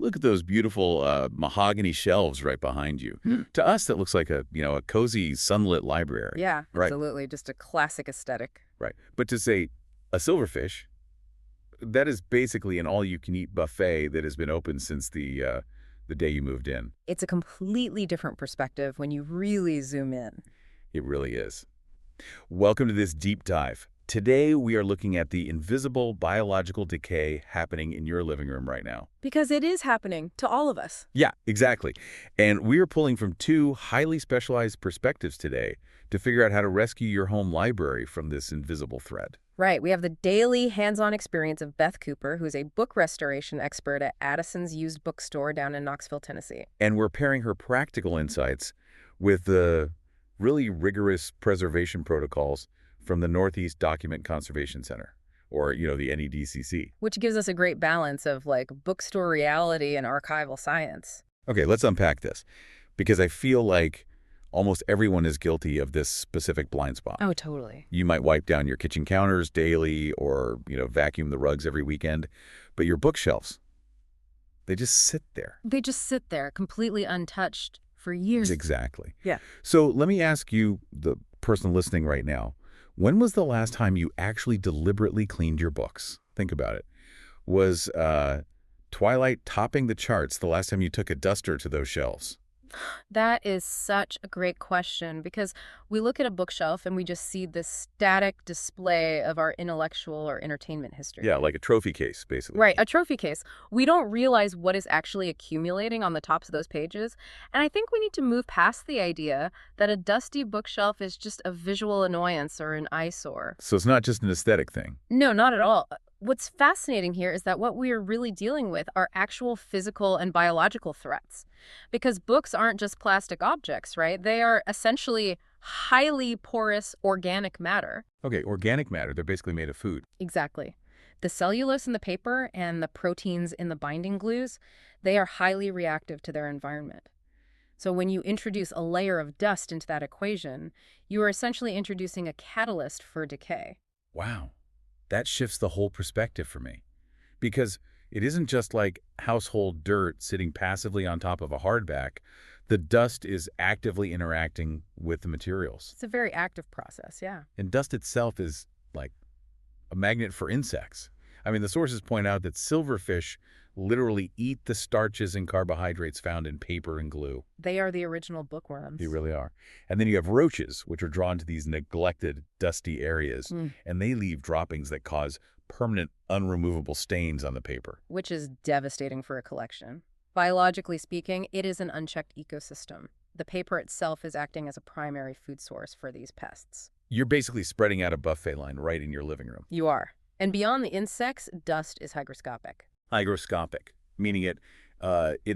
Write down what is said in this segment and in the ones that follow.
Look at those beautiful mahogany shelves right behind you. To us, that looks like a cozy sunlit library. Yeah, Right. absolutely. Just a classic aesthetic. Right. But to say a silverfish, that is basically an all-you-can-eat buffet that has been open since the day you moved in. It's a completely different perspective when you really zoom in. It really is. Welcome to this deep dive. Today, we are looking at the invisible biological decay happening in your living room right now. Because it is happening to all of us. Yeah, exactly. And we are pulling from two highly specialized perspectives today to figure out how to rescue your home library from this invisible thread. Right. We have the daily hands-on experience of Beth Cooper, who's a book restoration expert at Addison's used bookstore down in Knoxville, Tennessee. And we're pairing her practical insights with the really rigorous preservation protocols from the Northeast Document Conservation Center, or, the NEDCC. Which gives us a great balance of, bookstore reality and archival science. Okay, let's unpack this, because I feel like almost everyone is guilty of this specific blind spot. Oh, totally. You might wipe down your kitchen counters daily or, vacuum the rugs every weekend, but your bookshelves, they just sit there. They just sit there, completely untouched for years. Exactly. Yeah. So let me ask you, the person listening right now, when was the last time you actually deliberately cleaned your books? Think about it. Was Twilight topping the charts the last time you took a duster to those shelves? That is such a great question, because we look at a bookshelf and we just see this static display of our intellectual or entertainment history. Yeah, like a trophy case, basically. Right, a trophy case. We don't realize what is actually accumulating on the tops of those pages. And I think we need to move past the idea that a dusty bookshelf is just a visual annoyance or an eyesore. So it's not just an aesthetic thing. No, not at all. What's fascinating here is that what we are really dealing with are actual physical and biological threats. Because books aren't just plastic objects, right? They are essentially highly porous organic matter. Okay, organic matter, they're basically made of food. Exactly. The cellulose in the paper and the proteins in the binding glues, they are highly reactive to their environment. So when you introduce a layer of dust into that equation, you are essentially introducing a catalyst for decay. Wow. That shifts the whole perspective for me. Because it isn't just like household dirt sitting passively on top of a hardback. The dust is actively interacting with the materials. It's a very active process, yeah. And dust itself is like a magnet for insects. I mean, the sources point out that silverfish literally eat the starches and carbohydrates found in paper and glue. They are the original bookworms. They really are. And then you have roaches, which are drawn to these neglected, dusty areas, and they leave droppings that cause permanent, unremovable stains on the paper. Which is devastating for a collection. Biologically speaking, it is an unchecked ecosystem. The paper itself is acting as a primary food source for these pests. You're basically spreading out a buffet line right in your living room. You are. And beyond the insects, dust is hygroscopic. Hygroscopic, meaning it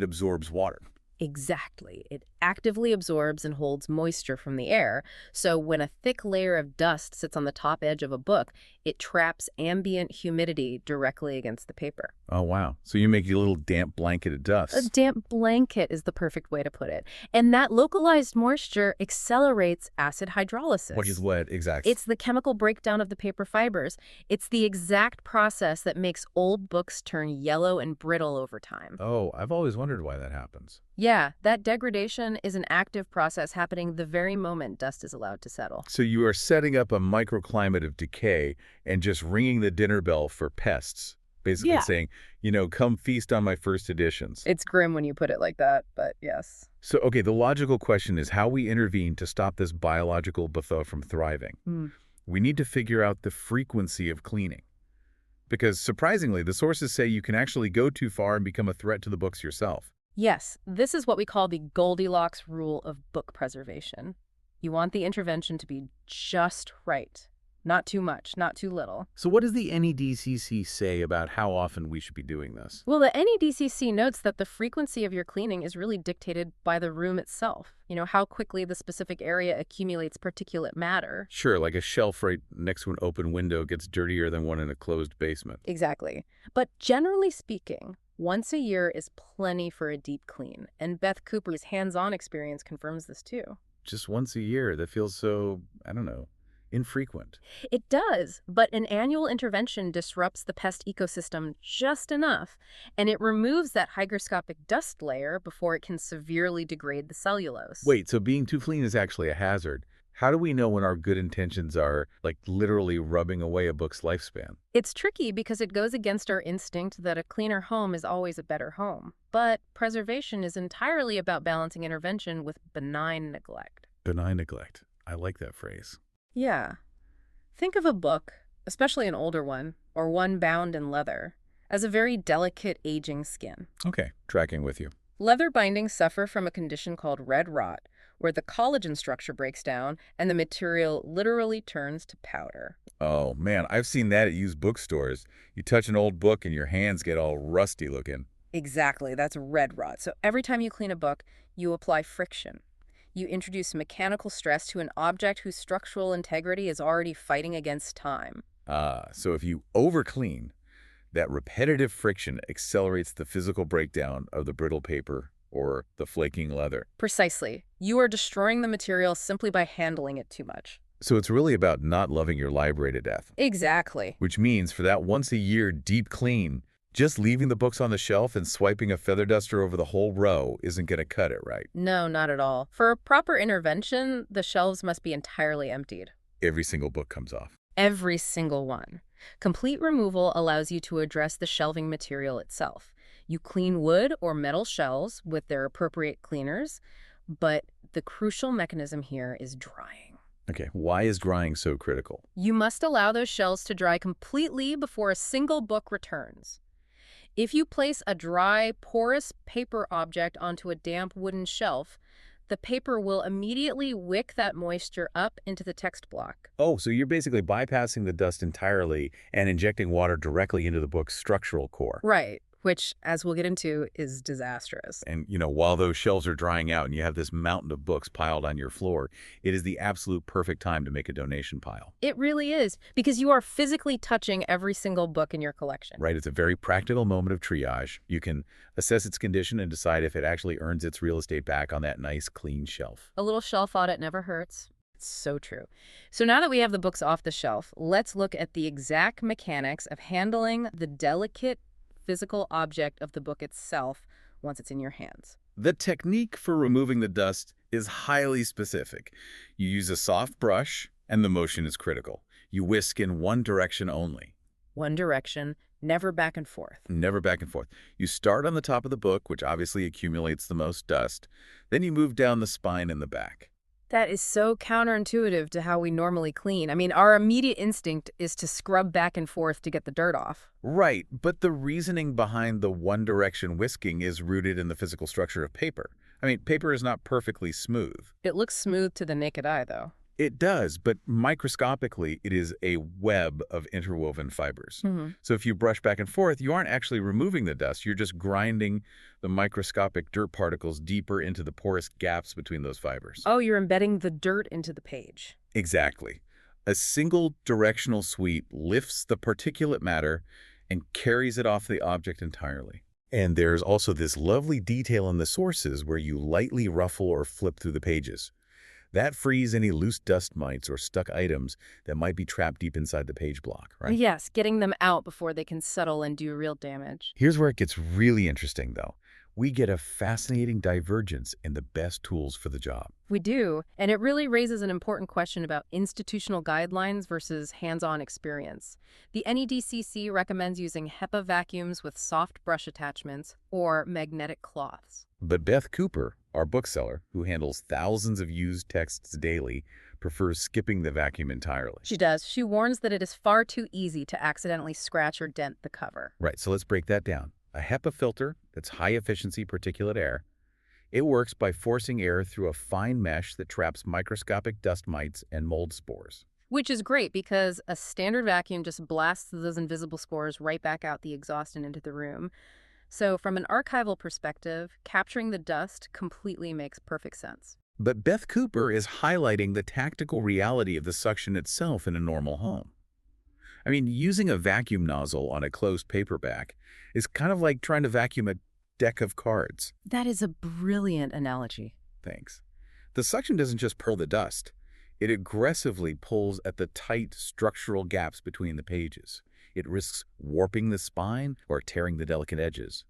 absorbs water. Exactly. It actively absorbs and holds moisture from the air. So when a thick layer of dust sits on the top edge of a book, it traps ambient humidity directly against the paper. Oh, wow. So you make a little damp blanket of dust. A damp blanket is the perfect way to put it. And that localized moisture accelerates acid hydrolysis. What is what, exactly? It's the chemical breakdown of the paper fibers. It's the exact process that makes old books turn yellow and brittle over time. Oh, I've always wondered why that happens. Yeah, that degradation is an active process happening the very moment dust is allowed to settle. So you are setting up a microclimate of decay and just ringing the dinner bell for pests, basically saying, come feast on my first editions. It's grim when you put it like that, but yes. So, okay, the logical question is how we intervene to stop this biological buffet from thriving. We need to figure out the frequency of cleaning. Because surprisingly, the sources say you can actually go too far and become a threat to the books yourself. Yes, this is what we call the Goldilocks rule of book preservation. You want the intervention to be just right. Not too much, not too little. So what does the NEDCC say about how often we should be doing this? Well, the NEDCC notes that the frequency of your cleaning is really dictated by the room itself. How quickly the specific area accumulates particulate matter. Sure, like a shelf right next to an open window gets dirtier than one in a closed basement. Exactly. But generally speaking, once a year is plenty for a deep clean. And Beth Cooper's hands-on experience confirms this too. Just once a year? That feels so, I don't know, infrequent. It does, but an annual intervention disrupts the pest ecosystem just enough, and it removes that hygroscopic dust layer before it can severely degrade the cellulose. Wait, so being too clean is actually a hazard. How do we know when our good intentions are, like, literally rubbing away a book's lifespan? It's tricky because it goes against our instinct that a cleaner home is always a better home. But preservation is entirely about balancing intervention with benign neglect. Benign neglect. I like that phrase. Yeah. Think of a book, especially an older one, or one bound in leather, as a very delicate aging skin. Okay, tracking with you. Leather bindings suffer from a condition called red rot, where the collagen structure breaks down and the material literally turns to powder. Oh, man, I've seen that at used bookstores. You touch an old book and your hands get all rusty looking. Exactly, that's red rot. So every time you clean a book, you apply friction. You introduce mechanical stress to an object whose structural integrity is already fighting against time. So if you overclean, that repetitive friction accelerates the physical breakdown of the brittle paper or the flaking leather. Precisely. You are destroying the material simply by handling it too much. So it's really about not loving your library to death. Exactly. Which means for that once-a-year deep clean, just leaving the books on the shelf and swiping a feather duster over the whole row isn't going to cut it, right? No, not at all. For a proper intervention, the shelves must be entirely emptied. Every single book comes off. Every single one. Complete removal allows you to address the shelving material itself. You clean wood or metal shelves with their appropriate cleaners, but the crucial mechanism here is drying. Okay, why is drying so critical? You must allow those shelves to dry completely before a single book returns. If you place a dry, porous paper object onto a damp wooden shelf, the paper will immediately wick that moisture up into the text block. Oh, so you're basically bypassing the dust entirely and injecting water directly into the book's structural core. Right, which, as we'll get into, is disastrous. And, while those shelves are drying out and you have this mountain of books piled on your floor, it is the absolute perfect time to make a donation pile. It really is, because you are physically touching every single book in your collection. Right, it's a very practical moment of triage. You can assess its condition and decide if it actually earns its real estate back on that nice, clean shelf. A little shelf audit never hurts. It's so true. So now that we have the books off the shelf, let's look at the exact mechanics of handling the delicate physical object of the book itself once it's in your hands. The technique for removing the dust is highly specific. You use a soft brush, and the motion is critical. You whisk in one direction only. One direction, never back and forth. Never back and forth. You start on the top of the book, which obviously accumulates the most dust. Then you move down the spine and the back. That is so counterintuitive to how we normally clean. I mean, our immediate instinct is to scrub back and forth to get the dirt off. Right, but the reasoning behind the one-direction whisking is rooted in the physical structure of paper. I mean, paper is not perfectly smooth. It looks smooth to the naked eye, though. It does, but microscopically, it is a web of interwoven fibers. So if you brush back and forth, you aren't actually removing the dust. You're just grinding the microscopic dirt particles deeper into the porous gaps between those fibers. Oh, you're embedding the dirt into the page. Exactly. A single directional sweep lifts the particulate matter and carries it off the object entirely. And there's also this lovely detail in the sources where you lightly ruffle or flip through the pages. That frees any loose dust mites or stuck items that might be trapped deep inside the page block, right? Yes, getting them out before they can settle and do real damage. Here's where it gets really interesting, though. We get a fascinating divergence in the best tools for the job. We do, and it really raises an important question about institutional guidelines versus hands-on experience. The NEDCC recommends using HEPA vacuums with soft brush attachments or magnetic cloths. But Beth Cooper, our bookseller, who handles thousands of used texts daily, prefers skipping the vacuum entirely. She does. She warns that it is far too easy to accidentally scratch or dent the cover. Right, so let's break that down. A HEPA filter that's high-efficiency particulate air. It works by forcing air through a fine mesh that traps microscopic dust mites and mold spores. Which is great because a standard vacuum just blasts those invisible spores right back out the exhaust and into the room. So from an archival perspective, capturing the dust completely makes perfect sense. But Beth Cooper is highlighting the tactical reality of the suction itself in a normal home. I mean, using a vacuum nozzle on a closed paperback is kind of like trying to vacuum a deck of cards. That is a brilliant analogy. Thanks. The suction doesn't just pull the dust. It aggressively pulls at the tight structural gaps between the pages. It risks warping the spine or tearing the delicate edges.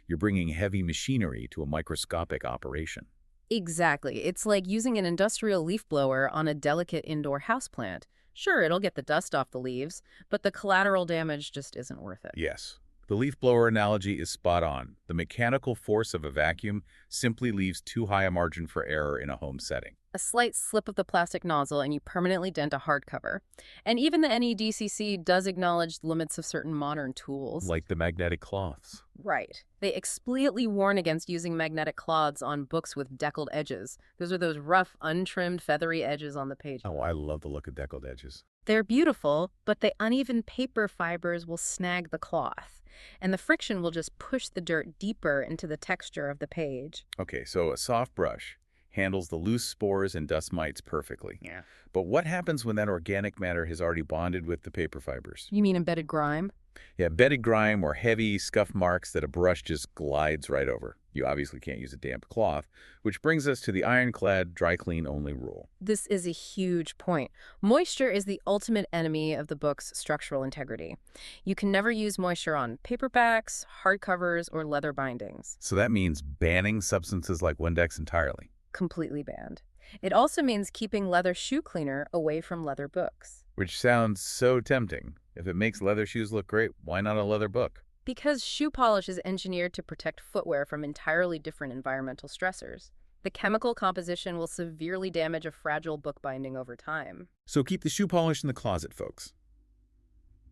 You're bringing heavy machinery to a microscopic operation. Exactly. It's like using an industrial leaf blower on a delicate indoor houseplant. Sure, it'll get the dust off the leaves, but the collateral damage just isn't worth it. Yes, the leaf blower analogy is spot on. The mechanical force of a vacuum simply leaves too high a margin for error in a home setting. A slight slip of the plastic nozzle and you permanently dent a hardcover. And even the NEDCC does acknowledge the limits of certain modern tools. Like the magnetic cloths. Right. They explicitly warn against using magnetic cloths on books with deckled edges. Those are those rough, untrimmed, feathery edges on the page. Oh, I love the look of deckled edges. They're beautiful, but the uneven paper fibers will snag the cloth, and the friction will just push the dirt deeper into the texture of the page. Okay, so a soft brush handles the loose spores and dust mites perfectly. Yeah. But what happens when that organic matter has already bonded with the paper fibers? You mean embedded grime? Yeah, bedded grime or heavy scuff marks that a brush just glides right over. You obviously can't use a damp cloth, which brings us to the ironclad dry clean only rule. This is a huge point. Moisture is the ultimate enemy of the book's structural integrity. You can never use moisture on paperbacks, hardcovers, or leather bindings. So that means banning substances like Windex entirely. Completely banned. It also means keeping leather shoe cleaner away from leather books. Which sounds so tempting. If it makes leather shoes look great, why not a leather book? Because shoe polish is engineered to protect footwear from entirely different environmental stressors. The chemical composition will severely damage a fragile book binding over time. So keep the shoe polish in the closet, folks.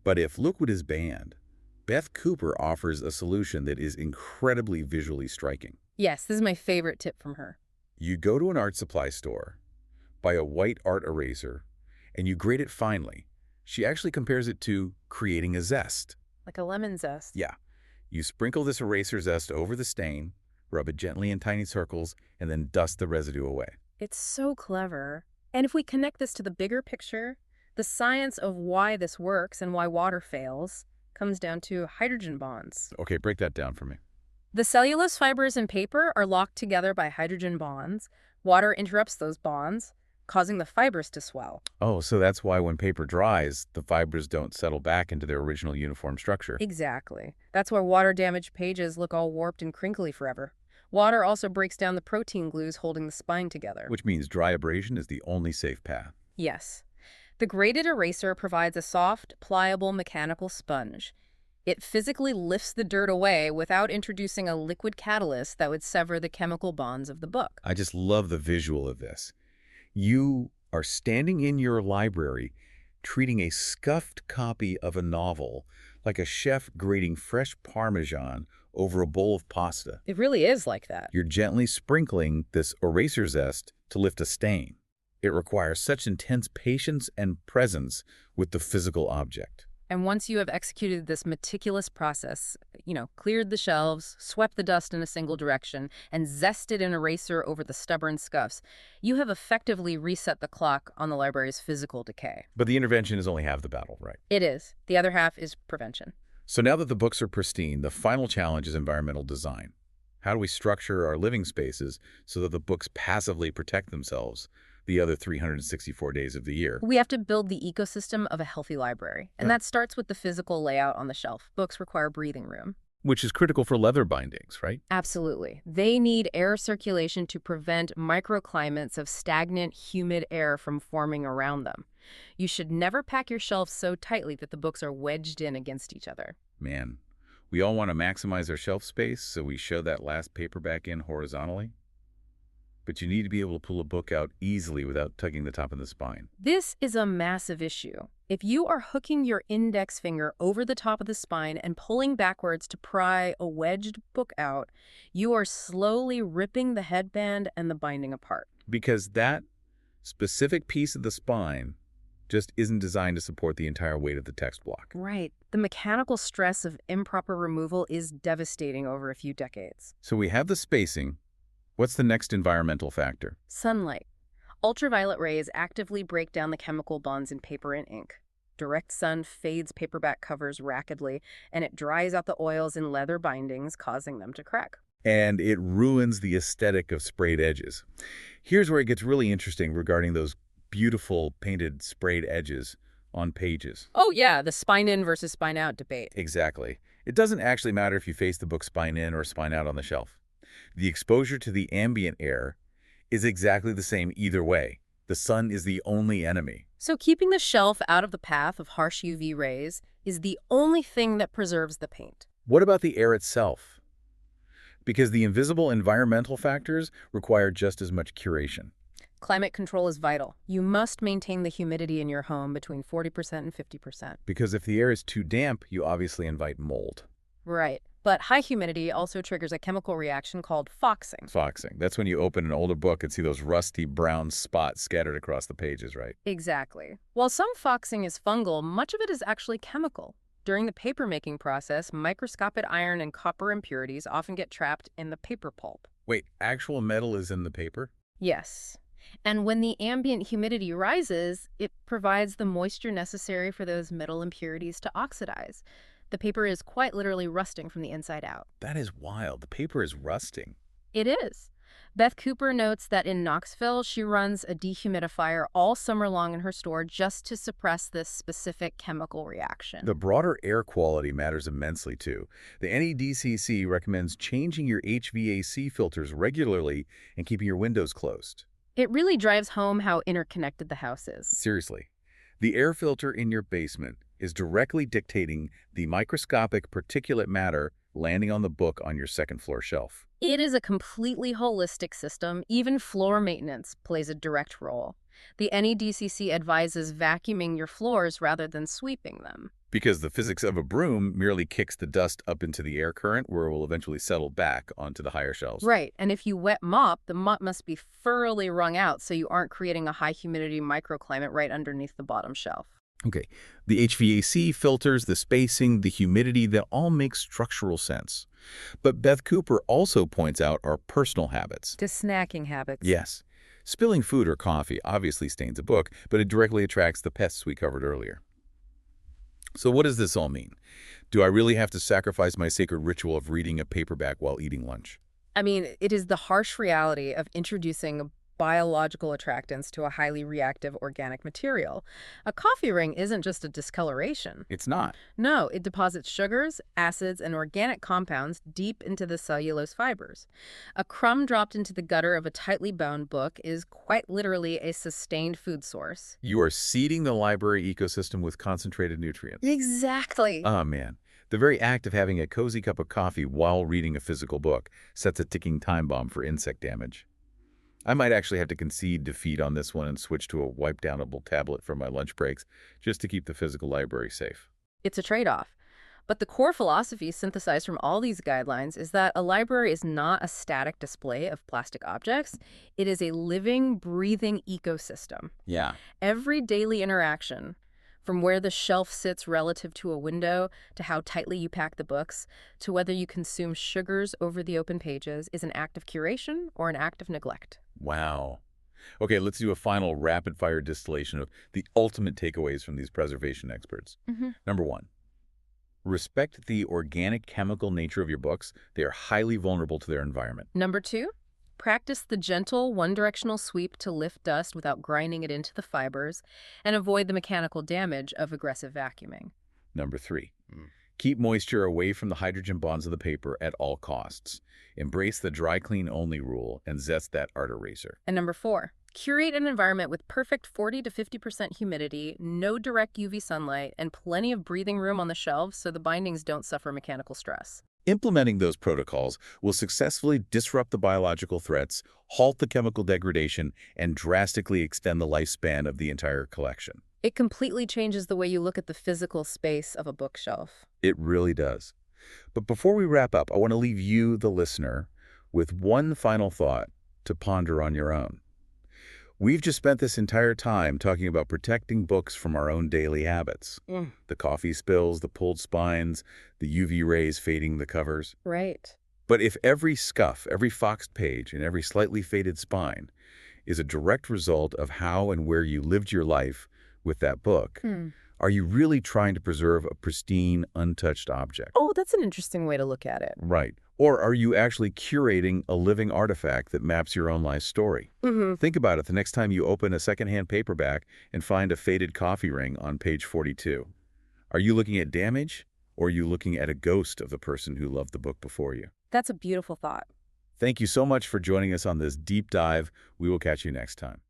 But if liquid is banned, Beth Cooper offers a solution that is incredibly visually striking. Yes, this is my favorite tip from her. You go to an art supply store, buy a white art eraser, and you grate it finely. She actually compares it to creating a zest. Like a lemon zest. Yeah. You sprinkle this eraser zest over the stain, rub it gently in tiny circles, and then dust the residue away. It's so clever. And if we connect this to the bigger picture, the science of why this works and why water fails comes down to hydrogen bonds. Okay, break that down for me. The cellulose fibers in paper are locked together by hydrogen bonds. Water interrupts those bonds, causing the fibers to swell. Oh, so that's why when paper dries, the fibers don't settle back into their original uniform structure. Exactly. That's why water-damaged pages look all warped and crinkly forever. Water also breaks down the protein glues holding the spine together. Which means dry abrasion is the only safe path. Yes. The graded eraser provides a soft, pliable mechanical sponge. It physically lifts the dirt away without introducing a liquid catalyst that would sever the chemical bonds of the book. I just love the visual of this. You are standing in your library, treating a scuffed copy of a novel like a chef grating fresh Parmesan over a bowl of pasta. It really is like that. You're gently sprinkling this eraser zest to lift a stain. It requires such intense patience and presence with the physical object. And once you have executed this meticulous process, cleared the shelves, swept the dust in a single direction, and zested an eraser over the stubborn scuffs, you have effectively reset the clock on the library's physical decay. But the intervention is only half the battle, right? It is. The other half is prevention. So now that the books are pristine, the final challenge is environmental design. How do we structure our living spaces so that the books passively protect themselves the other 364 days of the year? We have to build the ecosystem of a healthy library, and that starts with the physical layout on the shelf. Books require breathing room. Which is critical for leather bindings, right? Absolutely. They need air circulation to prevent microclimates of stagnant, humid air from forming around them. You should never pack your shelves so tightly that the books are wedged in against each other. Man, we all want to maximize our shelf space, so we show that last paperback in horizontally. But you need to be able to pull a book out easily without tugging the top of the spine. This is a massive issue. If you are hooking your index finger over the top of the spine and pulling backwards to pry a wedged book out, you are slowly ripping the headband and the binding apart. Because that specific piece of the spine just isn't designed to support the entire weight of the text block. Right. The mechanical stress of improper removal is devastating over a few decades. So we have the spacing. What's the next environmental factor? Sunlight. Ultraviolet rays actively break down the chemical bonds in paper and ink. Direct sun fades paperback covers rapidly, and it dries out the oils in leather bindings, causing them to crack. And it ruins the aesthetic of sprayed edges. Here's where it gets really interesting regarding those beautiful painted sprayed edges on pages. Oh, yeah, the spine in versus spine out debate. Exactly. It doesn't actually matter if you face the book spine in or spine out on the shelf. The exposure to the ambient air is exactly the same either way. The sun is the only enemy. So keeping the shelf out of the path of harsh UV rays is the only thing that preserves the paint. What about the air itself? Because the invisible environmental factors require just as much curation. Climate control is vital. You must maintain the humidity in your home between 40% and 50%. Because if the air is too damp, you obviously invite mold. Right. But high humidity also triggers a chemical reaction called foxing. Foxing. That's when you open an older book and see those rusty brown spots scattered across the pages, right? Exactly. While some foxing is fungal, much of it is actually chemical. During the paper-making process, microscopic iron and copper impurities often get trapped in the paper pulp. Wait, actual metal is in the paper? Yes. And when the ambient humidity rises, it provides the moisture necessary for those metal impurities to oxidize. The paper is quite literally rusting from the inside out. That is wild. The paper is rusting. It is. Beth Cooper notes that in Knoxville, she runs a dehumidifier all summer long in her store just to suppress this specific chemical reaction. The broader air quality matters immensely, too. The NEDCC recommends changing your HVAC filters regularly and keeping your windows closed. It really drives home how interconnected the house is. Seriously. The air filter in your basement is directly dictating the microscopic particulate matter landing on the book on your second-floor shelf. It is a completely holistic system. Even floor maintenance plays a direct role. The NEDCC advises vacuuming your floors rather than sweeping them. Because the physics of a broom merely kicks the dust up into the air current where it will eventually settle back onto the higher shelves. Right, and if you wet mop, the mop must be thoroughly wrung out so you aren't creating a high humidity microclimate right underneath the bottom shelf. Okay, the HVAC filters, the spacing, the humidity, that all make structural sense. But Beth Cooper also points out our personal habits. To snacking habits. Yes. Spilling food or coffee obviously stains a book, but it directly attracts the pests we covered earlier. So what does this all mean? Do I really have to sacrifice my sacred ritual of reading a paperback while eating lunch? I mean, it is the harsh reality of introducing biological attractants to a highly reactive organic material. A coffee ring isn't just a discoloration. It's not. No, it deposits sugars, acids, and organic compounds deep into the cellulose fibers. A crumb dropped into the gutter of a tightly bound book is quite literally a sustained food source. You are seeding the library ecosystem with concentrated nutrients. Exactly. Oh, man. The very act of having a cozy cup of coffee while reading a physical book sets a ticking time bomb for insect damage. I might actually have to concede defeat on this one and switch to a wipe-downable tablet for my lunch breaks just to keep the physical library safe. It's a trade-off. But the core philosophy synthesized from all these guidelines is that a library is not a static display of plastic objects. It is a living, breathing ecosystem. Yeah. Every daily interaction, from where the shelf sits relative to a window, to how tightly you pack the books, to whether you consume sugars over the open pages, is an act of curation or an act of neglect. Wow. Okay, let's do a final rapid-fire distillation of the ultimate takeaways from these preservation experts. Number 1, respect the organic chemical nature of your books. They are highly vulnerable to their environment. Number 2, practice the gentle one-directional sweep to lift dust without grinding it into the fibers, and avoid the mechanical damage of aggressive vacuuming. Number 3, keep moisture away from the hydrogen bonds of the paper at all costs. Embrace the dry clean only rule and zest that art eraser. And number 4, curate an environment with perfect 40 to 50% humidity, no direct UV sunlight, and plenty of breathing room on the shelves so the bindings don't suffer mechanical stress. Implementing those protocols will successfully disrupt the biological threats, halt the chemical degradation, and drastically extend the lifespan of the entire collection. It completely changes the way you look at the physical space of a bookshelf. It really does. But before we wrap up, I want to leave you, the listener, with one final thought to ponder on your own. We've just spent this entire time talking about protecting books from our own daily habits. The coffee spills, the pulled spines, the UV rays fading the covers. Right. But if every scuff, every foxed page, and every slightly faded spine is a direct result of how and where you lived your life with that book, Are you really trying to preserve a pristine, untouched object? Oh, that's an interesting way to look at it. Right. Or are you actually curating a living artifact that maps your own life story? Think about it the next time you open a secondhand paperback and find a faded coffee ring on page 42. Are you looking at damage, or are you looking at a ghost of the person who loved the book before you? That's a beautiful thought. Thank you so much for joining us on this deep dive. We will catch you next time.